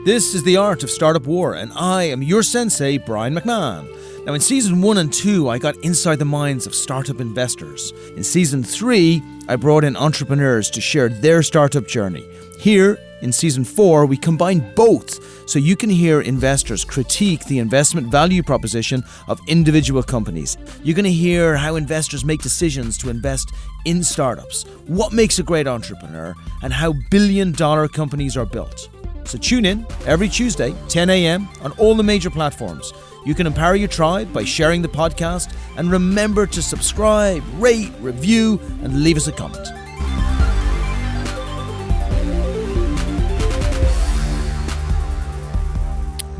This is The Art of Startup War, and I am your sensei, Brian McMahon. Now, in Season 1 and 2, I got inside the minds of startup investors. In Season 3, I brought in entrepreneurs to share their startup journey. Here, in Season 4, we combine both so you can hear investors critique the investment value proposition of individual companies. You're going to hear how investors make decisions to invest in startups, what makes a great entrepreneur, and how billion-dollar companies are built. So tune in every Tuesday, 10 a.m. on all the major platforms. You can empower your tribe by sharing the podcast, and remember to subscribe, rate, review, and leave us a comment.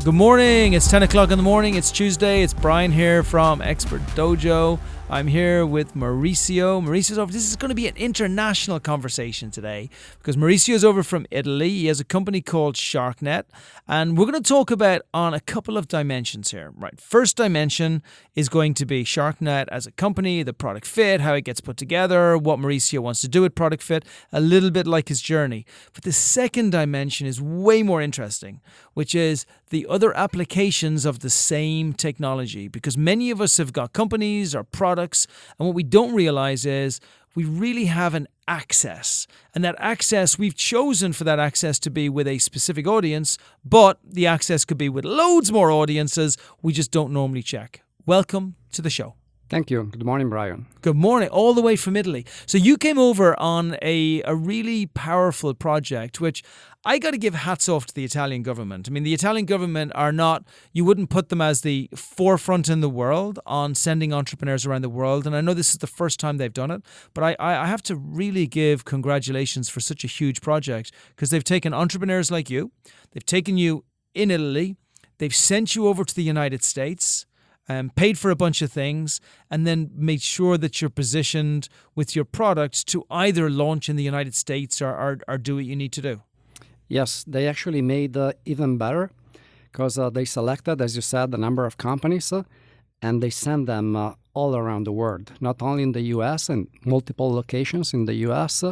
Good morning. It's 10 o'clock in the morning. It's Tuesday. It's Brian here from Expert Dojo. I'm here with Maurizio. Mauricio's over. This is going to be an international conversation today because Mauricio's over from Italy. He has a company called Sharknet, and we're going to talk about on a couple of dimensions here. Right. First dimension is going to be Sharknet as a company, the product fit, how it gets put together, what Maurizio wants to do with product fit, a little bit like his journey. But the second dimension is way more interesting, which is the other applications of the same technology, because many of us have got companies or products, and what we don't realize is we really have an access, and that access, we've chosen for that access to be with a specific audience, but the access could be with loads more audiences we just don't normally check. Welcome to the show. Thank you. Good morning, Brian. Good morning, all the way from Italy. So you came over on a really powerful project, which I got to give hats off to the Italian government. I mean, the Italian government are not, you wouldn't put them as the forefront in the world on sending entrepreneurs around the world. And I know this is the first time they've done it, but I have to really give congratulations for such a huge project, because they've taken entrepreneurs like you, they've taken you in Italy, they've sent you over to the United States, paid for a bunch of things, and then made sure that you're positioned with your product to either launch in the United States or do what you need to do. Yes, they actually made even better, because they selected, as you said, a number of companies, and they sent them all around the world, not only in the U.S. and multiple locations in the U.S.,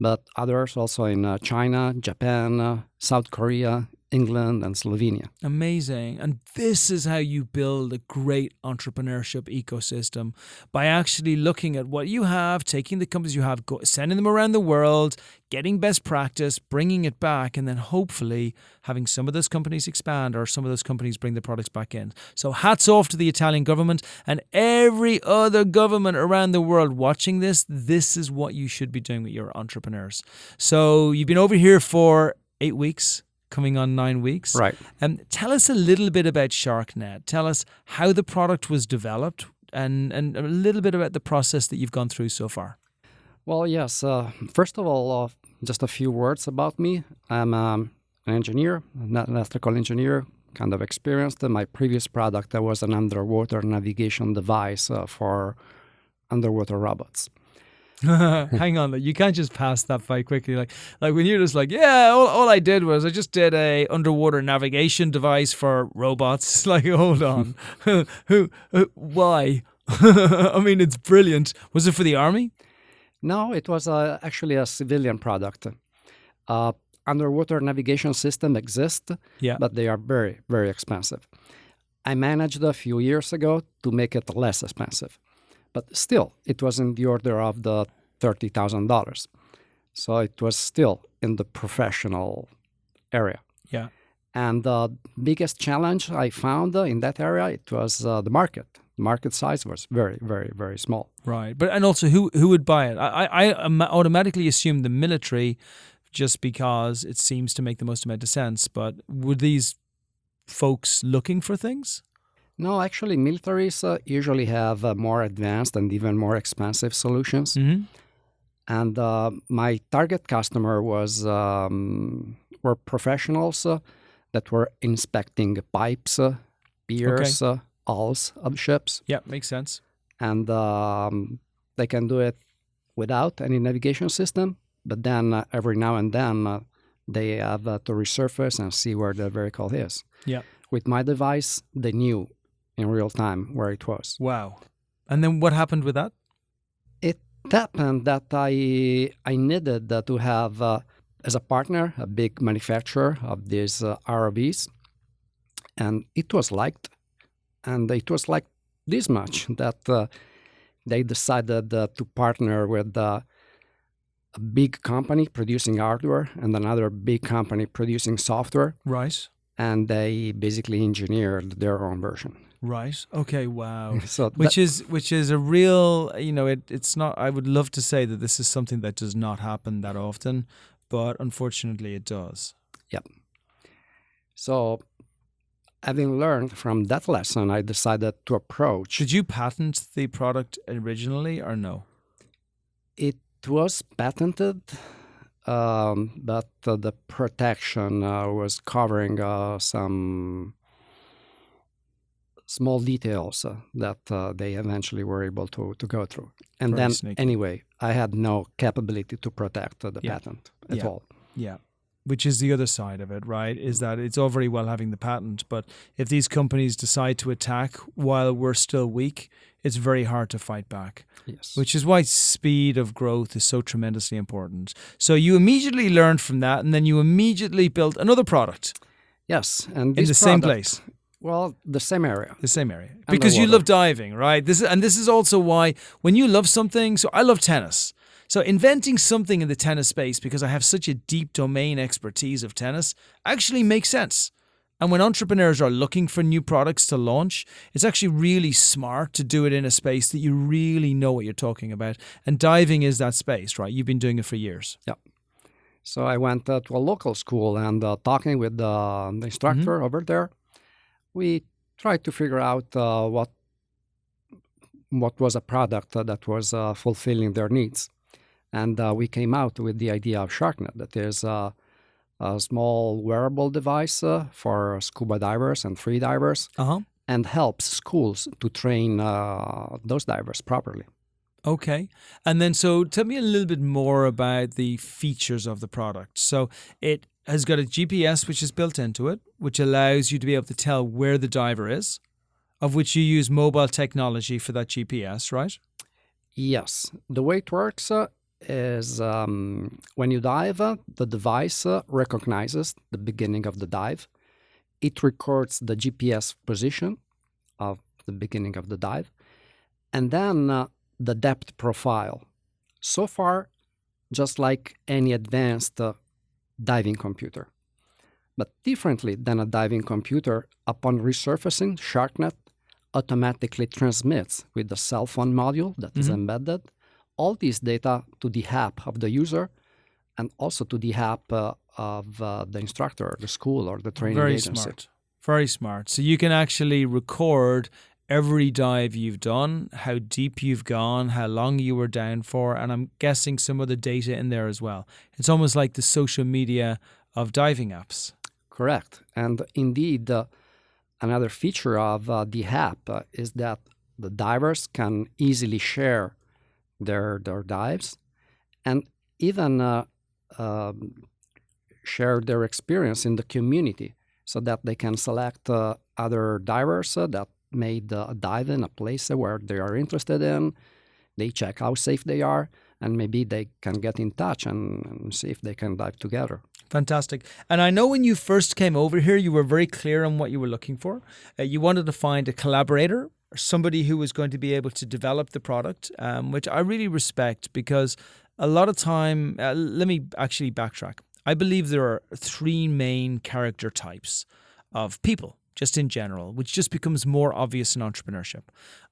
but others also in China, Japan, South Korea, England, and Slovenia. Amazing. And this is how you build a great entrepreneurship ecosystem, by actually looking at what you have, taking the companies you have, sending them around the world, getting best practice, bringing it back, and then hopefully having some of those companies expand or some of those companies bring the products back in. So hats off to the Italian government and every other government around the world watching this. This is what you should be doing with your entrepreneurs. So you've been over here for 8 weeks. Coming on 9 weeks. Right. Tell us a little bit about Sharknet. Tell us how the product was developed and a little bit about the process that you've gone through so far. Well, yes. First of all, just a few words about me. I'm an engineer, an electrical engineer, kind of experienced. My previous product was an underwater navigation device for underwater robots. Hang on, you can't just pass that by quickly. Like when you're just like, yeah, all I did was I just did a underwater navigation device for robots. Like, hold on, why? I mean, it's brilliant. Was it for the army? No, it was actually a civilian product. Underwater navigation system exists, but they are very, very expensive. I managed a few years ago to make it less expensive. But still, it was in the order of the $30,000. So it was still in the professional area. Yeah. And the biggest challenge I found in that area, it was the market. The market size was very, very, very small. Right. And also, who would buy it? I automatically assume the military, just because it seems to make the most amount of sense. But were these folks looking for things? No, actually, militaries usually have more advanced and even more expensive solutions. Mm-hmm. And my target customer were professionals that were inspecting pipes, piers, hulls of ships. Yeah, makes sense. And they can do it without any navigation system, but then every now and then they have to resurface and see where the vehicle is. Yeah. With my device, they knew in real time where it was. Wow. And then what happened with that? It happened that I needed to have as a partner, a big manufacturer of these ROVs, and it was liked. And it was like this much that they decided to partner with a big company producing hardware and another big company producing software. Right. And they basically engineered their own version. Right. Okay. Wow. So which is a real, it's not, I would love to say that this is something that does not happen that often, but unfortunately it does. Yep. So having learned from that lesson, I decided to approach. Did you patent the product originally or no? It was patented, but the protection was covering some small details that they eventually were able to go through. And Very then, sneaky. anyway, I had no capability to protect the patent at all. Yeah. Which is the other side of it, right? Is that it's all very well having the patent, but if these companies decide to attack while we're still weak, it's very hard to fight back. Yes. Which is why speed of growth is so tremendously important. So you immediately learned from that, and then you immediately built another product. Yes, and in the same place. Well, the same area. The same area. Because you love diving, right? This is also why when you love something, so I love tennis. So inventing something in the tennis space, because I have such a deep domain expertise of tennis, actually makes sense. And when entrepreneurs are looking for new products to launch, it's actually really smart to do it in a space that you really know what you're talking about. And diving is that space, right? You've been doing it for years. Yeah. So I went to a local school and talking with the instructor over there, we tried to figure out what was a product that was fulfilling their needs. And we came out with the idea of Sharknet, that is a small wearable device for scuba divers and free divers, and helps schools to train those divers properly. Okay. And then so tell me a little bit more about the features of the product. So it has got a GPS which is built into it, which allows you to be able to tell where the diver is, of which you use mobile technology for that GPS, right? Yes. The way it works is when you dive, the device recognizes the beginning of the dive. It records the GPS position of the beginning of the dive, and then the depth profile. So far, just like any advanced diving computer. But differently than a diving computer, upon resurfacing, Sharknet automatically transmits with the cell phone module that is embedded all these data to the app of the user and also to the app of the instructor, the school, or the training agency. Very smart. Very smart. So you can actually record every dive you've done, how deep you've gone, how long you were down for, and I'm guessing some other data in there as well. It's almost like the social media of diving apps. Correct. And indeed, another feature of the app is that the divers can easily share their dives and even share their experience in the community so that they can select other divers that made a dive in a place where they are interested in. They check how safe they are, and maybe they can get in touch and see if they can dive together. Fantastic. And I know when you first came over here, you were very clear on what you were looking for. You wanted to find a collaborator, or somebody who was going to be able to develop the product, which I really respect, because a lot of time, let me actually backtrack. I believe there are three main character types of people, just in general, which just becomes more obvious in entrepreneurship.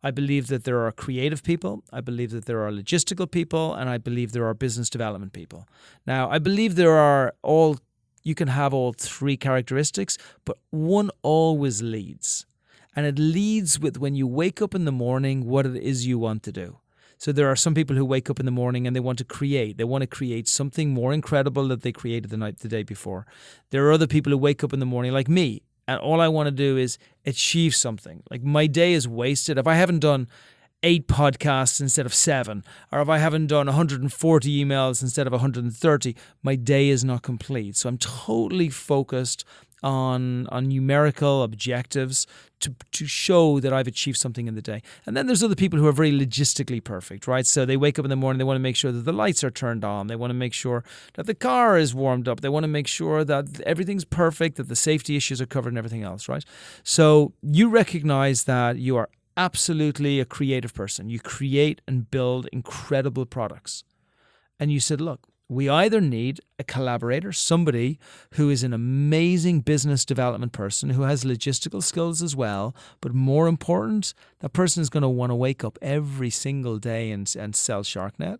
I believe that there are creative people, I believe that there are logistical people, and I believe there are business development people. Now, I believe you can have all three characteristics, but one always leads. And it leads with when you wake up in the morning, what it is you want to do. So there are some people who wake up in the morning and they want to create. They want to create something more incredible that they created the day before. There are other people who wake up in the morning like me, and all I want to do is achieve something. Like my day is wasted if I haven't done 8 podcasts instead of 7, or if I haven't done 140 emails instead of 130, my day is not complete. So I'm totally focused on numerical objectives to show that I've achieved something in the day. And then there's other people who are very logistically perfect, right? So they wake up in the morning, they want to make sure that the lights are turned on. They want to make sure that the car is warmed up. They want to make sure that everything's perfect, that the safety issues are covered and everything else, right? So you recognize that you are absolutely a creative person. You create and build incredible products. And you said, look, we either need a collaborator, somebody who is an amazing business development person who has logistical skills as well, but more important, that person is going to want to wake up every single day and sell Sharknet,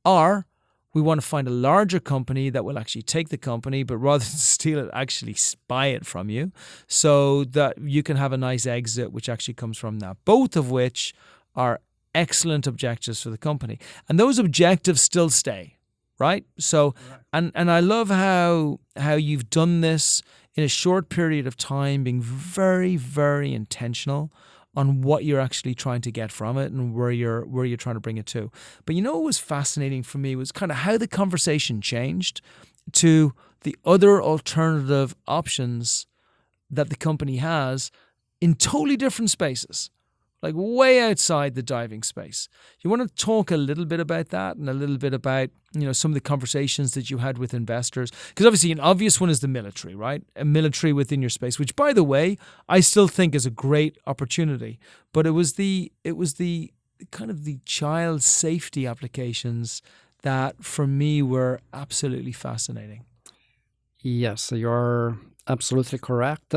or we want to find a larger company that will actually take the company, but rather than steal it, actually buy it from you so that you can have a nice exit, which actually comes from that, both of which are excellent objectives for the company. And those objectives still stay. Right? So, and I love how you've done this in a short period of time, being very, very intentional on what you're actually trying to get from it and where you're trying to bring it to. But you know what was fascinating for me was kind of how the conversation changed to the other alternative options that the company has in totally different spaces. Like way outside the diving space. You want to talk a little bit about that and a little bit about, some of the conversations that you had with investors? Because obviously an obvious one is the military, right? A military within your space, which by the way, I still think is a great opportunity. But it was the kind of the child safety applications that for me were absolutely fascinating. Yes, you're absolutely correct.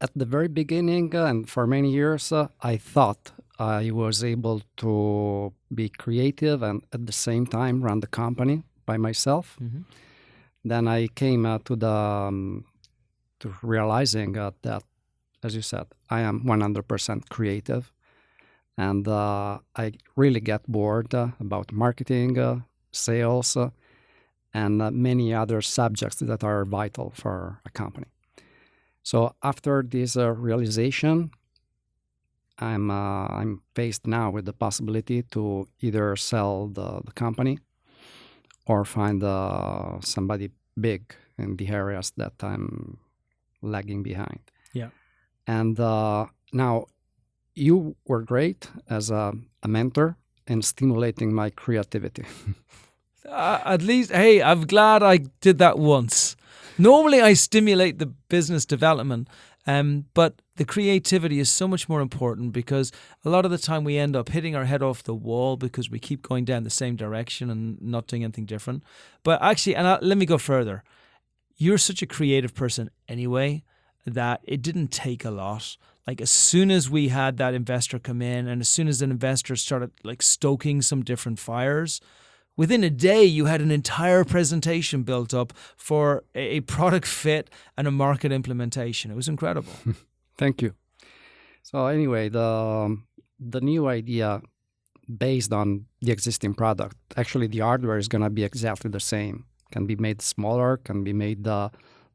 At the very beginning and for many years, I thought I was able to be creative and at the same time run the company by myself. Mm-hmm. Then I came to realizing that, as you said, I am 100% creative. And I really get bored about marketing, sales, and many other subjects that are vital for a company. So after this realization, I'm faced now with the possibility to either sell the company or find somebody big in the areas that I'm lagging behind. Yeah. And now you were great as a mentor in stimulating my creativity. At least, hey, I'm glad I did that once. Normally, I stimulate the business development, but the creativity is so much more important because a lot of the time we end up hitting our head off the wall because we keep going down the same direction and not doing anything different. But actually, let me go further. You're such a creative person anyway that it didn't take a lot. Like as soon as we had that investor come in and as soon as an investor started like stoking some different fires, within a day, you had an entire presentation built up for a product fit and a market implementation. It was incredible. Thank you. So anyway, the new idea based on the existing product, actually the hardware is going to be exactly the same. Can be made smaller, can be made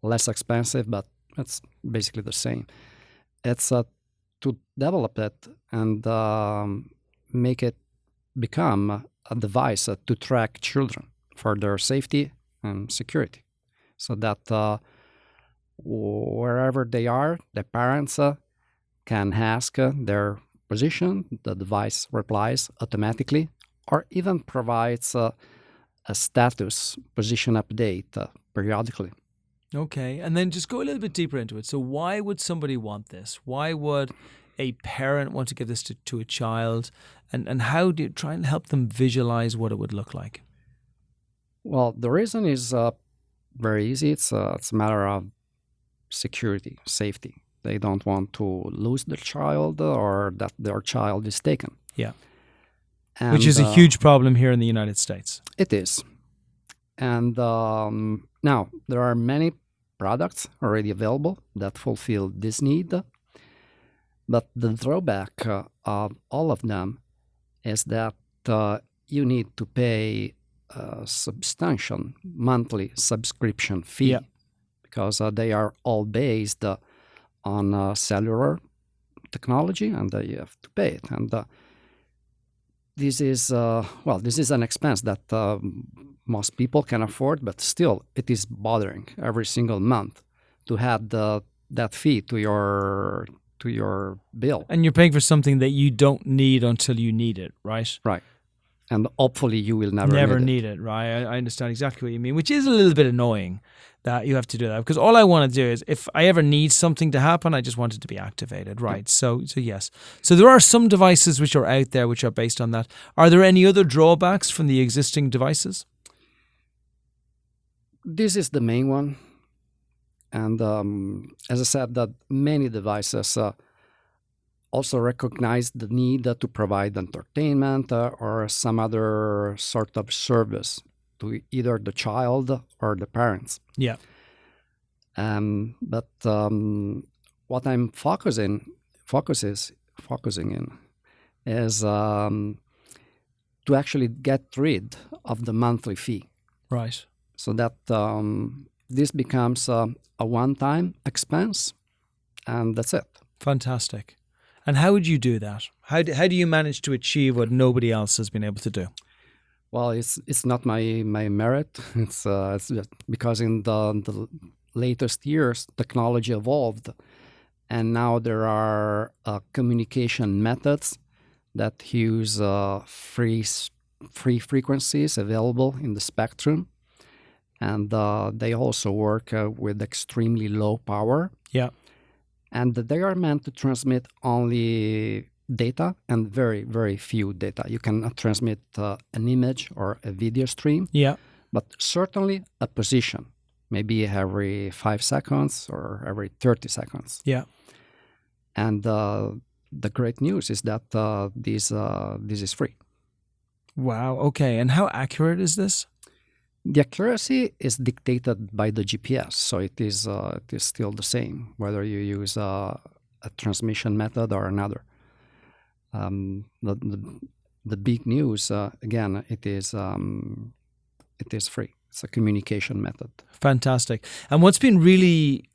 less expensive, but it's basically the same. It's to develop it and make it become a device to track children for their safety and security so that wherever they are, the parents can ask their position, the device replies automatically, or even provides a status position update periodically. Okay, and then just go a little bit deeper into it. So why would somebody want this? Why would a parent want to give this to a child? And how do you try and help them visualize what it would look like? Well, the reason is very easy. It's a matter of security, safety. They don't want to lose their child or that their child is taken. Yeah. And, which is a huge problem here in the United States. It is. And now, there are many products already available that fulfill this need. But the drawback of all of them is that you need to pay a substantial monthly subscription fee because they are all based on cellular technology, and you have to pay it. And this is an expense that most people can afford, but still, it is bothering every single month to add that fee to your bill. And you're paying for something that you don't need until you need it, right? Right. And hopefully you will never need it, right? I understand exactly what you mean, which is a little bit annoying that you have to do that, because all I want to do is, if I ever need something to happen, I just want it to be activated, right? So yes. So there are some devices which are out there which are based on that. Are there any other drawbacks from the existing devices? This is the main one. And as I said, that many devices also recognize the need to provide entertainment or some other sort of service to either the child or the parents. Yeah. But what I'm focusing in is to actually get rid of the monthly fee. Right. So that this becomes a one-time expense, and that's it. Fantastic. And how would you do that? How do you manage to achieve what nobody else has been able to do? Well, it's not my merit. It's just because in the latest years, technology evolved, and now there are communication methods that use free frequencies available in the spectrum, and they also work with extremely low power. Yeah. And they are meant to transmit only data and very, very few data. You cannot transmit an image or a video stream, Yeah. but certainly a position, maybe every 5 seconds or every 30 seconds. Yeah. And the great news is that this is free. Wow. Okay. And how accurate is this? The accuracy is dictated by the GPS, so it is still the same whether you use a transmission method or another. The big news again, it is free. It's a communication method. Fantastic. And what's been really,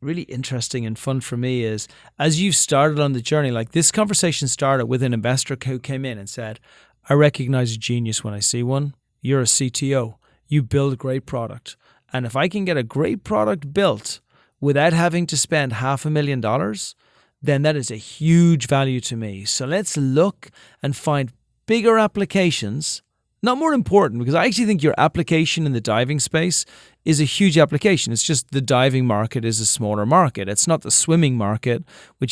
really interesting and fun for me is, as you've started on the journey, like this conversation started with an investor who came in and said, "I recognize a genius when I see one. You're a CTO. You build a great product. And if I can get a great product built without having to spend $500,000, then that is a huge value to me. So let's look and find bigger applications." Not more important, because I actually think your application in the diving space is a huge application. It's just the diving market is a smaller market. It's not the swimming market, where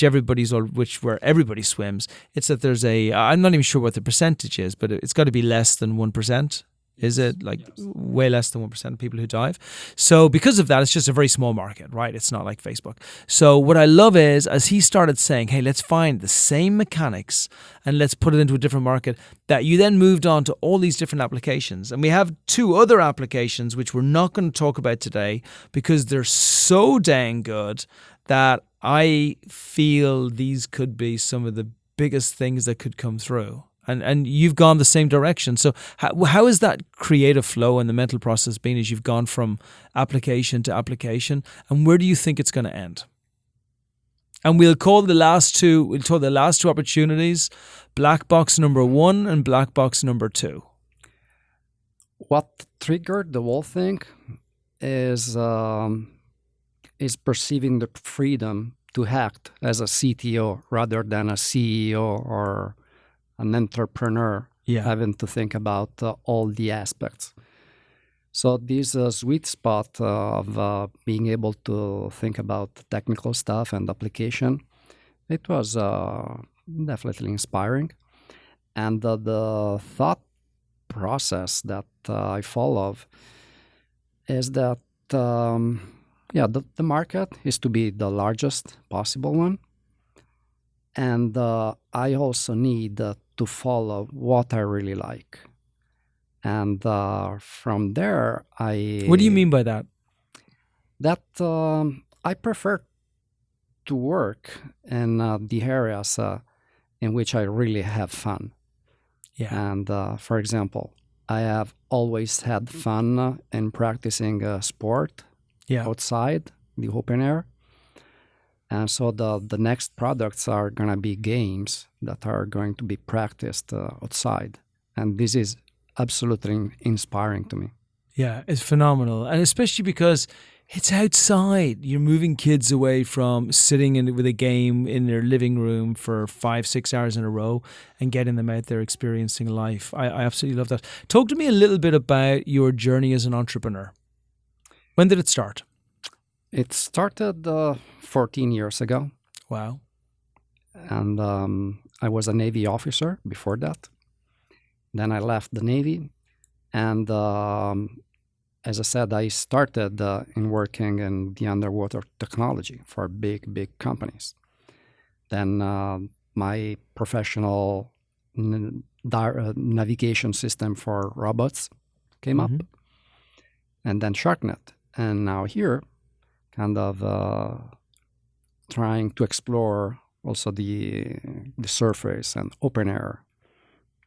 everybody swims. It's that there's I'm not even sure what the percentage is, but it's got to be less than 1%. Is it like way less than 1% of people who dive? So because of that, it's just a very small market, right? It's not like Facebook. So what I love is, as he started saying, hey, let's find the same mechanics and let's put it into a different market, that you then moved on to all these different applications. And we have 2 other applications, which we're not going to talk about today because they're so dang good that I feel these could be some of the biggest things that could come through. And you've gone the same direction. So how has that creative flow and the mental process been as you've gone from application to application? And where do you think it's going to end? And we'll call the last two opportunities black box number 1 and black box number 2. What triggered the whole thing is perceiving the freedom to act as a CTO rather than a CEO or an entrepreneur, having to think about all the aspects. So this sweet spot of being able to think about technical stuff and application, it was definitely inspiring. And the thought process that I follow is that, the market is to be the largest possible one. And I also need to follow what I really like. And from there, What do you mean by that? That I prefer to work in the areas in which I really have fun. Yeah. And for example, I have always had fun in practicing sport outside, the open air. And so the next products are going to be games that are going to be practiced outside. And this is absolutely inspiring to me. Yeah, it's phenomenal. And especially because It's outside. You're moving kids away from sitting with a game in their living room for 5, 6 hours in a row and getting them out there experiencing life. I absolutely love that. Talk to me a little bit about your journey as an entrepreneur. When did it start? It started 14 years ago. Wow. And I was a Navy officer before that. Then I left the Navy. And as I said, I started in working in the underwater technology for big, big companies. Then my professional navigation system for robots came up. And then Sharknet. And now here, kind of trying to explore also the surface and open air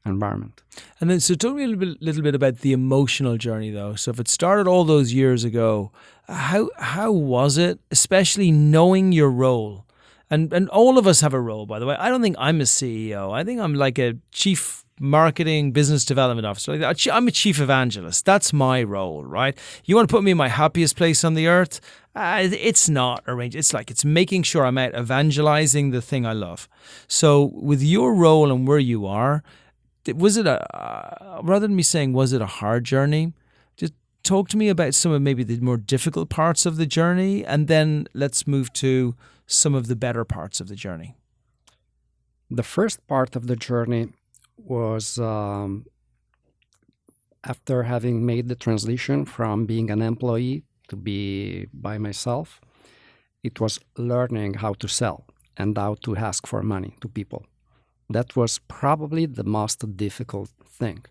environment. And then, so tell me a little bit about the emotional journey, though. So if it started all those years ago, how was it, especially knowing your role? And all of us have a role, by the way. I don't think I'm a CEO. I think I'm like a chief marketing business development officer. I'm a chief evangelist. That's my role, right? You want to put me in my happiest place on the earth? It's not arranged. It's making sure I'm out evangelizing the thing I love. So with your role and where you are, was it rather than me saying, was it a hard journey? Just talk to me about some of maybe the more difficult parts of the journey, and then let's move to some of the better parts of the journey. The first part of the journey was after having made the transition from being an employee to be by myself, it was learning how to sell and how to ask for money to people. That was probably the most difficult thing.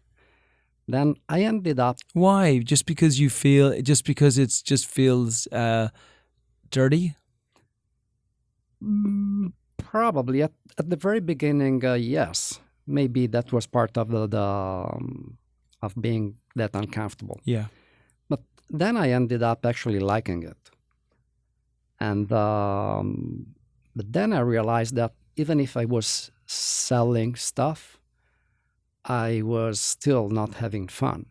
Then I ended up... Why? Just because it just feels dirty? Probably. At the very beginning, yes. Maybe that was part of of being that uncomfortable. Yeah. But then I ended up actually liking it. And but then I realized that even if I was selling stuff, I was still not having fun.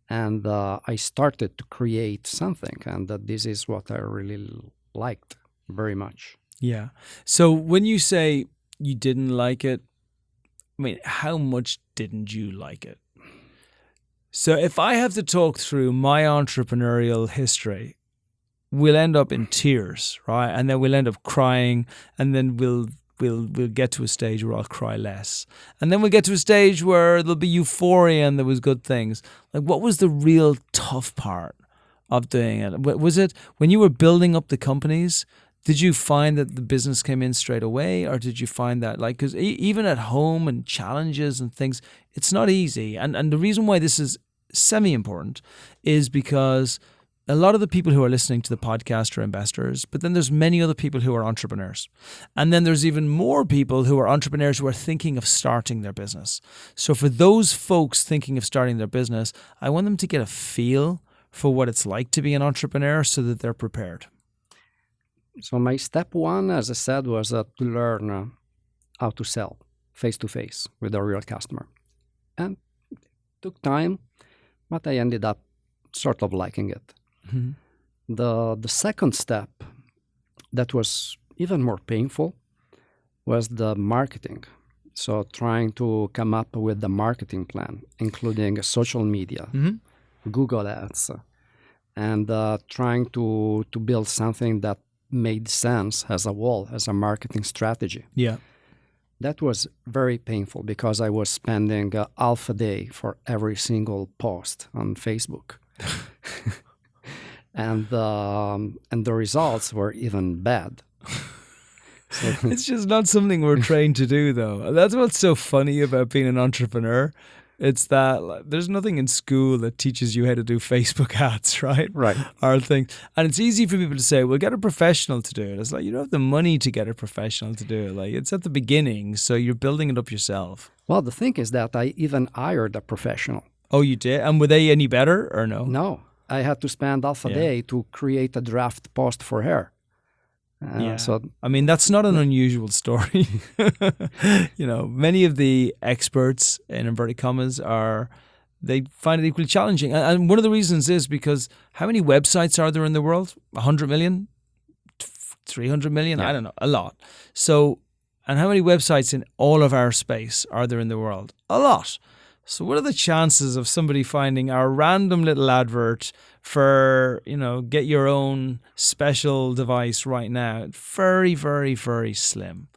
And I started to create something, and this is what I really liked very much. Yeah. So when you say you didn't like it, I mean, how much didn't you like it? So if I have to talk through my entrepreneurial history, we'll end up in tears, right? And then we'll end up crying, and then we'll get to a stage where I'll cry less. And then we'll get to a stage where there'll be euphoria and there was good things. Like, what was the real tough part of doing it? Was it when you were building up the companies, did you find that the business came in straight away, or did you find that, like, because even at home and challenges and things, it's not easy. And the reason why this is semi-important is because a lot of the people who are listening to the podcast are investors, but then there's many other people who are entrepreneurs. And then there's even more people who are entrepreneurs who are thinking of starting their business. So for those folks thinking of starting their business, I want them to get a feel for what it's like to be an entrepreneur so that they're prepared. So my step one, as I said, was to learn how to sell face-to-face with a real customer. And it took time, but I ended up sort of liking it. Mm-hmm. The second step that was even more painful was the marketing. So trying to come up with the marketing plan, including social media, Google Ads, and trying to build something that made sense as a whole, as a marketing strategy. Yeah. That was very painful because I was spending half a day for every single post on Facebook. And the results were even bad. So it's just not something we're trained to do, though. That's what's so funny about being an entrepreneur. It's that there's nothing in school that teaches you how to do Facebook ads, right? Right. Or things. And it's easy for people to say, well, get a professional to do it. It's like, you don't have the money to get a professional to do it. Like, it's at the beginning, so you're building it up yourself. Well, the thing is that I even hired a professional. Oh, you did? And were they any better or no? No. I had to spend half a day to create a draft post for her. So I mean, that's not an unusual story. You know, many of the experts, in inverted commas, are they find it equally challenging. And one of the reasons is because how many websites are there in the world? 100 million? 300 million? Yeah. I don't know. A lot. So, and how many websites in all of our space are there in the world? A lot. So what are the chances of somebody finding our random little advert for, get your own special device right now? Very, very, very slim.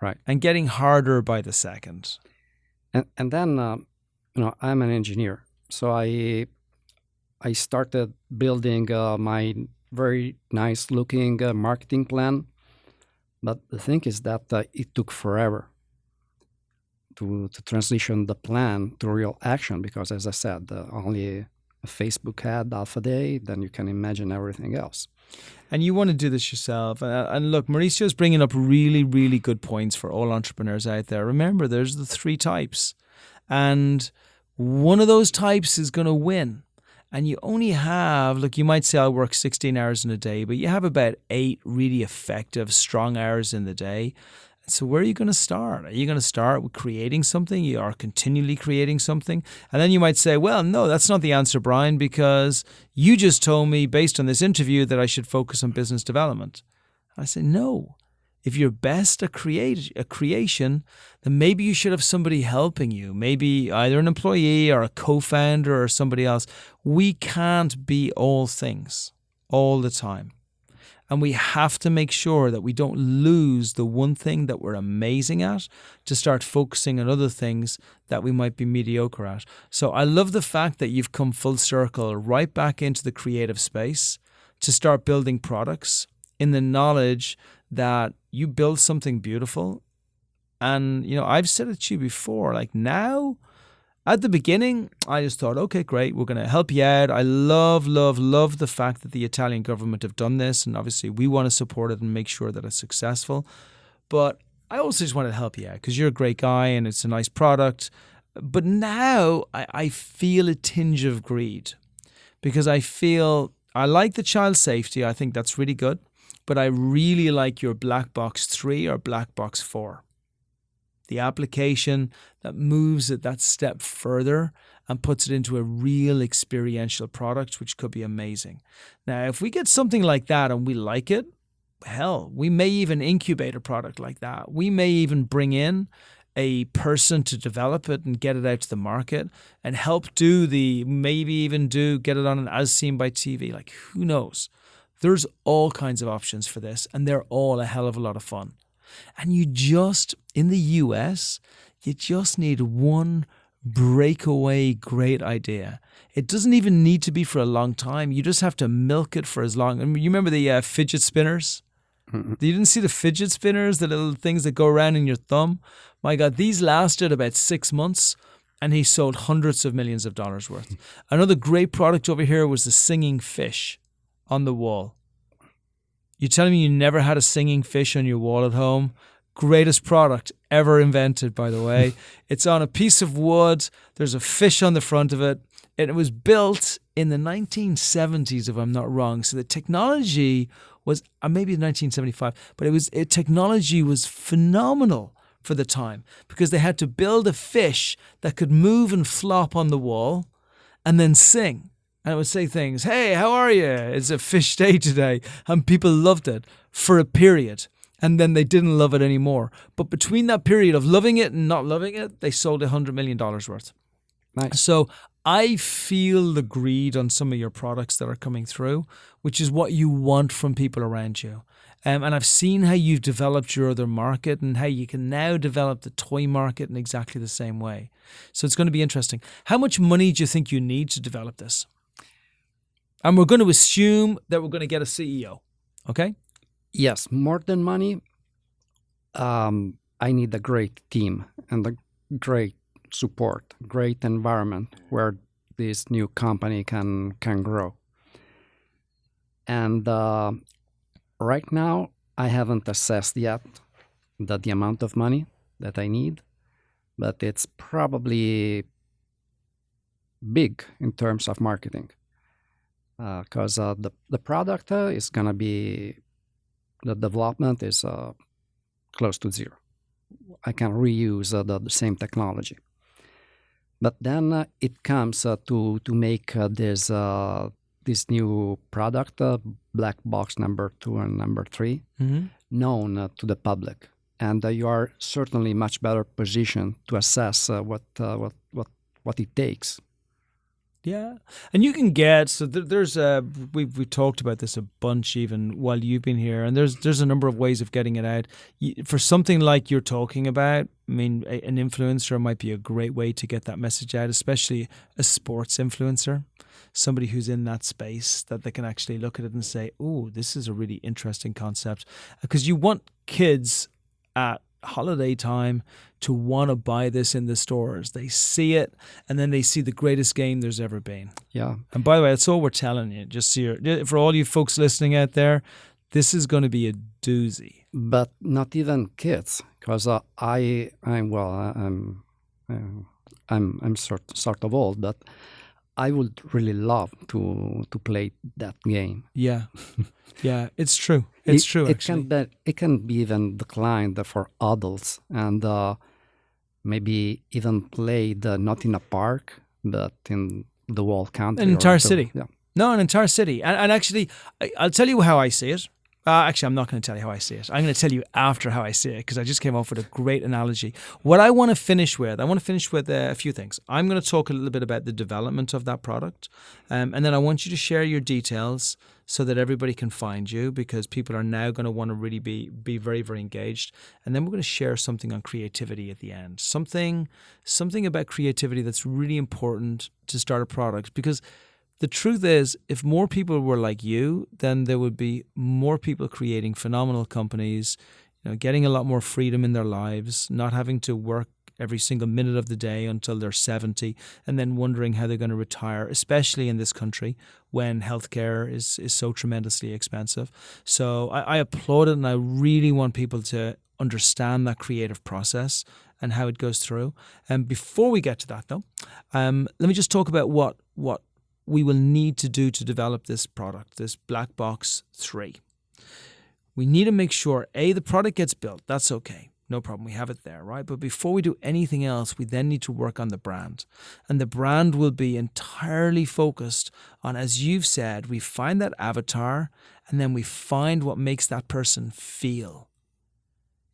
Right. And getting harder by the second. And then, I'm an engineer. So I started building my very nice looking marketing plan. But the thing is that it took forever to transition the plan to real action, because, as I said, only a Facebook ad half a day, then you can imagine everything else. And you want to do this yourself. And look, Mauricio's bringing up really, really good points for all entrepreneurs out there. Remember, there's the 3 types. And one of those types is going to win. And you only have, look, you might say I'll work 16 hours in a day, but you have about 8 really effective, strong hours in the day. So where are you going to start? Are you going to start with creating something? You are continually creating something. And then you might say, well, no, that's not the answer, Brian, because you just told me based on this interview that I should focus on business development. I say, no. If you're best at creation, then maybe you should have somebody helping you, maybe either an employee or a co-founder or somebody else. We can't be all things all the time. And we have to make sure that we don't lose the one thing that we're amazing at to start focusing on other things that we might be mediocre at. So I love the fact that you've come full circle right back into the creative space to start building products in the knowledge that you build something beautiful. And, I've said it to you before, like now, at the beginning, I just thought, okay, great, we're going to help you out. I love, love, love the fact that the Italian government have done this. And obviously we want to support it and make sure that it's successful. But I also just wanted to help you out because you're a great guy and it's a nice product. But now I feel a tinge of greed because I like the child safety. I think that's really good. But I really like your Black Box 3 or Black Box 4. The application that moves it that step further and puts it into a real experiential product, which could be amazing. Now, if we get something like that and we like it, hell, we may even incubate a product like that. We may even bring in a person to develop it and get it out to the market and help get it on an As Seen by TV. Like, who knows? There's all kinds of options for this, and they're all a hell of a lot of fun. And in the US, you just need one breakaway great idea. It doesn't even need to be for a long time. You just have to milk it for as long. I mean, you remember the fidget spinners? Mm-hmm. You didn't see the fidget spinners, the little things that go around in your thumb? My God, these lasted about 6 months, and he sold hundreds of millions of dollars worth. Another great product over here was the singing fish on the wall. You're telling me you never had a singing fish on your wall at home? Greatest product ever invented, by the way. It's on a piece of wood. There's a fish on the front of it. And it was built in the 1970s, if I'm not wrong. So the technology was, or maybe 1975, but technology was phenomenal for the time because they had to build a fish that could move and flop on the wall and then sing. And it would say things, hey, how are you? It's a fish day today. And people loved it for a period. And then they didn't love it anymore. But between that period of loving it and not loving it, they sold $100 million worth. Nice. So I feel the greed on some of your products that are coming through, which is what you want from people around you. And I've seen how you've developed your other market and how you can now develop the toy market in exactly the same way. So it's going to be interesting. How much money do you think you need to develop this? And we're going to assume that we're going to get a CEO, okay? Yes, more than money, I need a great team and a great support, great environment where this new company can grow. And right now, I haven't assessed yet the amount of money that I need, but it's probably big in terms of marketing. Because the product is going to be, the development is close to zero. I can reuse the same technology. But then it comes to make this new product, black box number 2 and number 3, known to the public. And you are certainly much better positioned to assess what it takes. Yeah, and you can get, so there's we talked about this a bunch even while you've been here, and there's a number of ways of getting it out. For something like you're talking about, I mean, an influencer might be a great way to get that message out, especially a sports influencer, somebody who's in that space that they can actually look at it and say, oh, this is a really interesting concept, because you want kids at holiday time to want to buy this in the stores. They see it, and then they see the greatest game there's ever been. Yeah. And by the way, that's all we're telling you. Just so for all you folks listening out there, this is going to be a doozy. But not even kids, because I'm sort of old, but I would really love to play that game. Yeah, yeah, it's true. It's true. Actually, it can be even declined for adults, and maybe even played not in a park, but in the whole country, an entire city. Yeah. No, an entire city. And actually, I'll tell you how I see it. Actually, I'm not going to tell you how I see it. I'm going to tell you after how I see it, because I just came up with a great analogy. What I want to finish with, a few things. I'm going to talk a little bit about the development of that product. And then I want you to share your details so that everybody can find you, because people are now going to want to really be very, very engaged. And then we're going to share something on creativity at the end. Something about creativity that's really important to start a product, because the truth is, if more people were like you, then there would be more people creating phenomenal companies, getting a lot more freedom in their lives, not having to work every single minute of the day until they're 70, and then wondering how they're going to retire, especially in this country when healthcare is so tremendously expensive. So I applaud it, and I really want people to understand that creative process and how it goes through. And before we get to that, though, let me just talk about what we will need to do to develop this product, this Black Box 3. We need to make sure, A, the product gets built. That's okay. No problem. We have it there, right? But before we do anything else, we then need to work on the brand. And the brand will be entirely focused on, as you've said, we find that avatar, and then we find what makes that person feel.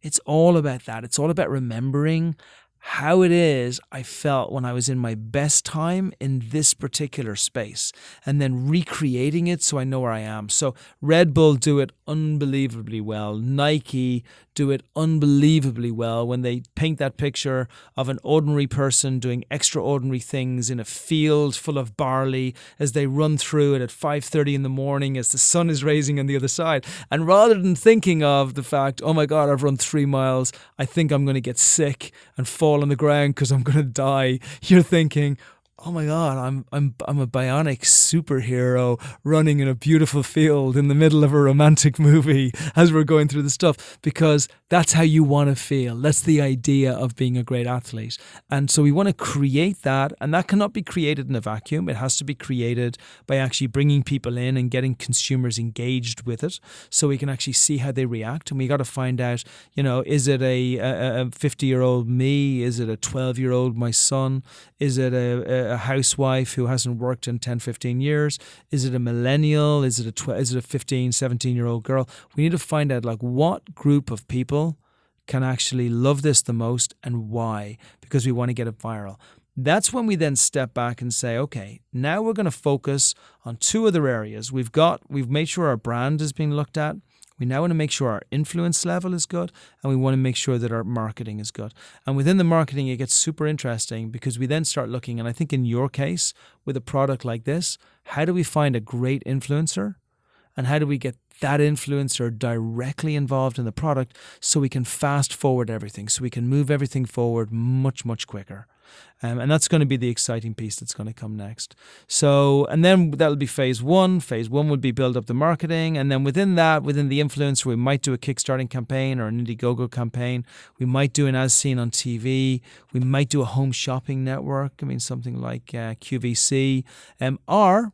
It's all about that. It's all about remembering how it is I felt when I was in my best time in this particular space, and then recreating it so I know where I am. So Red Bull do it unbelievably well. Nike do it unbelievably well when they paint that picture of an ordinary person doing extraordinary things in a field full of barley as they run through it at 5:30 in the morning as the sun is rising on the other side. And rather than thinking of the fact, oh my God, I've run 3 miles, I think I'm going to get sick and fall on the ground because I'm going to die, you're thinking, oh my God, I'm a bionic superhero running in a beautiful field in the middle of a romantic movie as we're going through the stuff, because that's how you want to feel. That's the idea of being a great athlete. And so we want to create that, and that cannot be created in a vacuum. It has to be created by actually bringing people in and getting consumers engaged with it so we can actually see how they react. And we got to find out, is it a 50-year-old me? Is it a 12-year-old my son? Is it a housewife who hasn't worked in 10, 15 years? Is it a millennial? Is it a 15, 17-year-old girl? We need to find out what group of people can actually love this the most and why, because we want to get it viral. That's when we then step back and say, okay, now we're going to focus on 2 other areas. We've made sure our brand is being looked at. We now want to make sure our influence level is good, and we want to make sure that our marketing is good. And within the marketing, it gets super interesting because we then start looking, and I think in your case, with a product like this, how do we find a great influencer? And how do we get that influencer directly involved in the product so we can fast forward everything, so we can move everything forward much, much quicker? And that's going to be the exciting piece that's going to come next. So, and then that'll be phase 1. Phase 1 would be build up the marketing. And then within that, within the influencer, we might do a Kickstarting campaign or an Indiegogo campaign. We might do an as seen on TV. We might do a home shopping network. I mean, something like QVC. Or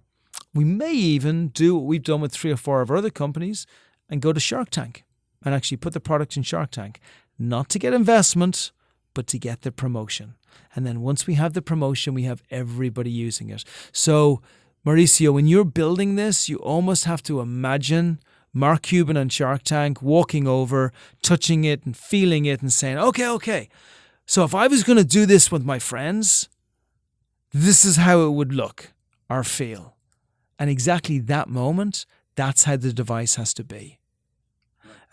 we may even do what we've done with 3 or 4 of our other companies and go to Shark Tank and actually put the product in Shark Tank. Not to get investment, but to get the promotion. And then once we have the promotion, we have everybody using it. So, Maurizio, when you're building this, you almost have to imagine Mark Cuban on Shark Tank walking over, touching it and feeling it and saying, okay. So if I was going to do this with my friends, this is how it would look or feel. And exactly that moment, that's how the device has to be.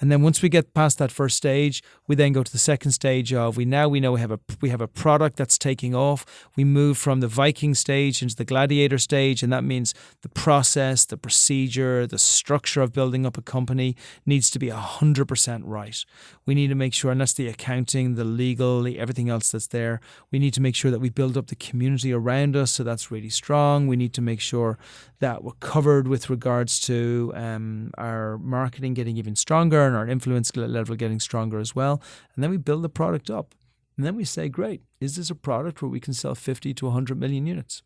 And then once we get past that first stage, we then go to the second stage of we know we have a product that's taking off. We move from the Viking stage into the gladiator stage, and that means the process, the procedure, the structure of building up a company needs to be 100% right. We need to make sure, and that's the accounting, the legal, everything else that's there. We need to make sure that we build up the community around us, so that's really strong. We need to make sure that we're covered with regards to our marketing getting even stronger and our influence level getting stronger as well. And then we build the product up. And then we say, great, is this a product where we can sell 50 to 100 million units?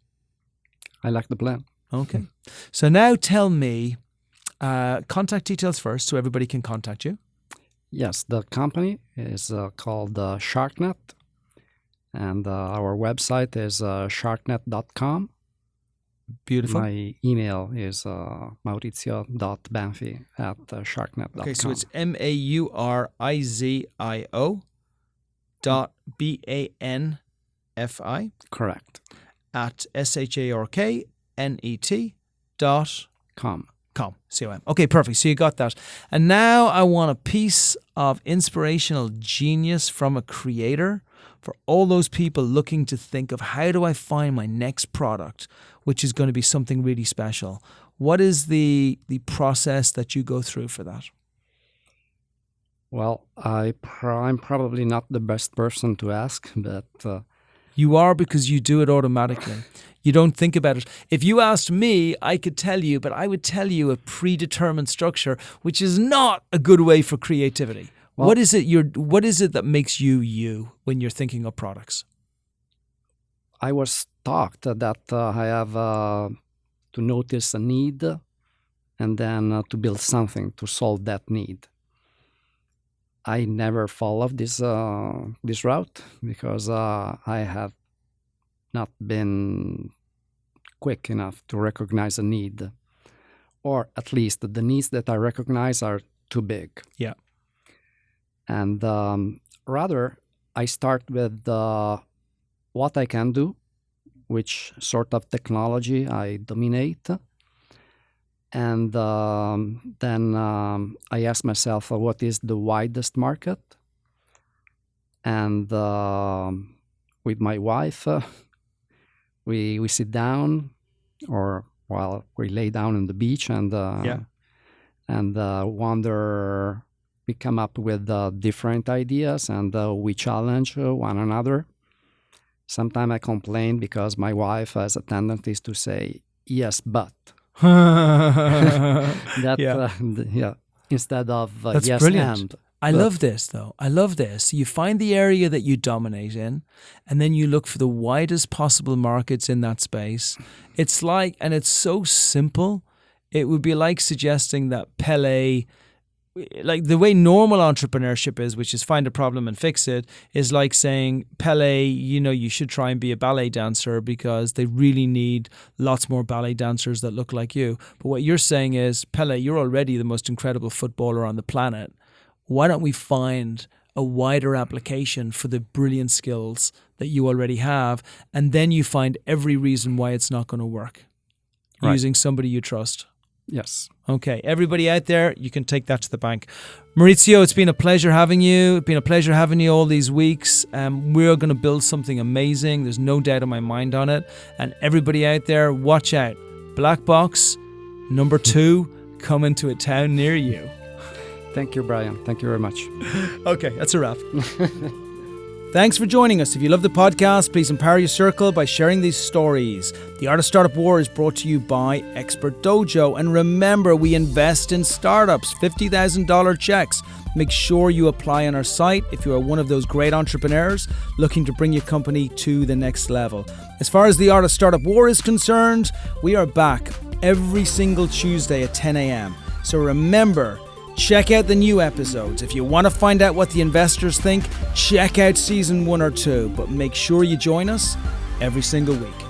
I like the plan. Okay. So now tell me, contact details first so everybody can contact you. Yes, the company is called Sharknet. And our website is sharknet.com. Beautiful. My email is maurizio.banfi@sharknet.com. Okay, so it's MAURIZIO.BANFI. Correct. At SHARKNET.com. C-O-M. Okay, perfect. So you got that. And now I want a piece of inspirational genius from a creator for all those people looking to think of how do I find my next product, which is going to be something really special. What is the process that you go through for that? Well, I'm probably not the best person to ask, but... You are, because you do it automatically. You don't think about it. If you asked me, I could tell you, but I would tell you a predetermined structure, which is not a good way for creativity. Well, what is it that makes you when you're thinking of products? I was taught that I have to notice a need and then to build something to solve that need. I never followed this route because I have not been quick enough to recognize a need, or at least the needs that I recognize are too big. Yeah. And rather, I start with what I can do, which sort of technology I dominate. And then I ask myself, what is the widest market? And with my wife, we sit down, or while we lay down on the beach and wonder. We come up with different ideas, and we challenge one another. Sometimes I complain because my wife has a tendency to say, yes, but. Instead of That's yes, brilliant. and. I love this, though. I love this. You find the area that you dominate in, and then you look for the widest possible markets in that space. It's like, and it's so simple, it would be like suggesting that Pele... Like the way normal entrepreneurship is, which is find a problem and fix it, is like saying, Pele, you should try and be a ballet dancer because they really need lots more ballet dancers that look like you. But what you're saying is, Pele, you're already the most incredible footballer on the planet. Why don't we find a wider application for the brilliant skills that you already have? And then you find every reason why it's not going to work using somebody you trust. Yes. Okay, everybody out there, you can take that to the bank. Maurizio, it's been a pleasure having you. It's been a pleasure having you all these weeks. We're going to build something amazing. There's no doubt in my mind on it. And everybody out there, watch out. Black Box, number 2, coming to a town near you. Thank you, Brian. Thank you very much. Okay, that's a wrap. Thanks for joining us. If you love the podcast, please empower your circle by sharing these stories. The Art of Startup War is brought to you by Expert Dojo. And remember, we invest in startups, $50,000 checks. Make sure you apply on our site if you are one of those great entrepreneurs looking to bring your company to the next level. As far as the Art of Startup War is concerned, we are back every single Tuesday at 10 a.m. So remember, check out the new episodes. If you want to find out what the investors think, check out season 1 or 2, but make sure you join us every single week.